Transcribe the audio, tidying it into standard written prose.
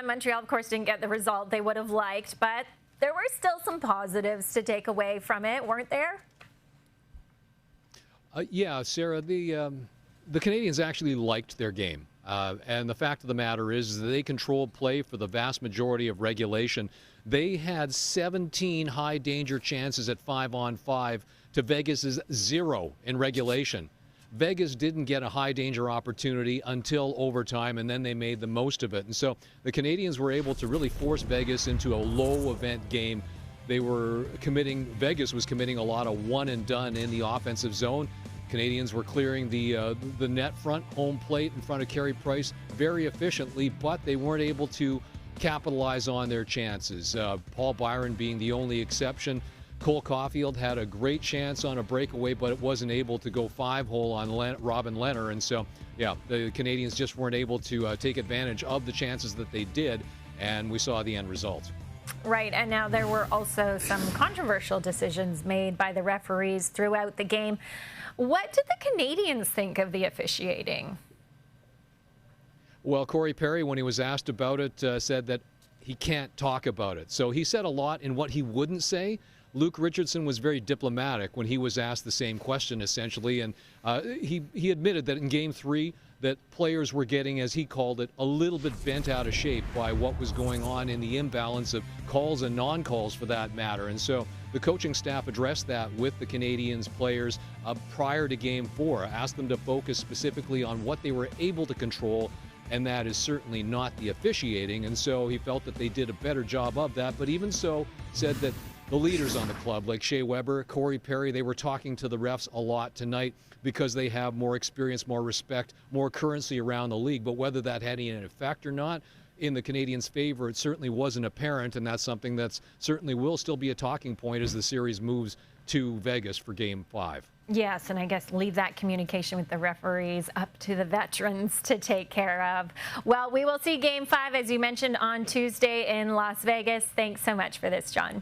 John, Montreal, of course, didn't get the result they would have liked, but there were still some positives to take away from it, weren't there? Yeah, Sarah, the Canadiens actually liked their game. And the fact of the matter is that they controlled play for the vast majority of regulation. They had 17 high-danger chances at 5-on-5 to Vegas's 0 in regulation. Vegas didn't get a high-danger opportunity until overtime, and then they made the most of it. And so the Canadiens were able to really force Vegas into a low-event game. Vegas was committing a lot of one-and-done in the offensive zone. Canadians were clearing the net front, home plate in front of Carey Price very efficiently, but they weren't able to capitalize on their chances. Paul Byron being the only exception. Cole Caulfield had a great chance on a breakaway, but it wasn't able to go 5-hole on Robin Lehner. And so, yeah, the Canadians just weren't able to take advantage of the chances that they did, and we saw the end result. Right, and now there were also some controversial decisions made by the referees throughout the game. What did the Canadians think of the officiating? Well, Corey Perry, when he was asked about it, said that he can't talk about it. So he said a lot in what he wouldn't say. Luke Richardson was very diplomatic when he was asked the same question, essentially, and he admitted that in Game 3 that players were getting, as he called it, a little bit bent out of shape by what was going on in the imbalance of calls and non-calls for that matter. And so the coaching staff addressed that with the Canadiens players prior to Game 4, asked them to focus specifically on what they were able to control, and that is certainly not the officiating. And so he felt that they did a better job of that, but even so said that the leaders on the club, like Shea Weber, Corey Perry, they were talking to the refs a lot tonight because they have more experience, more respect, more currency around the league. But whether that had any effect or not in the Canadiens' favor, it certainly wasn't apparent, and that's something that's certainly will still be a talking point as the series moves to Vegas for Game 5. Yes, and I guess leave that communication with the referees up to the veterans to take care of. Well, we will see Game 5, as you mentioned, on Tuesday in Las Vegas. Thanks so much for this, John.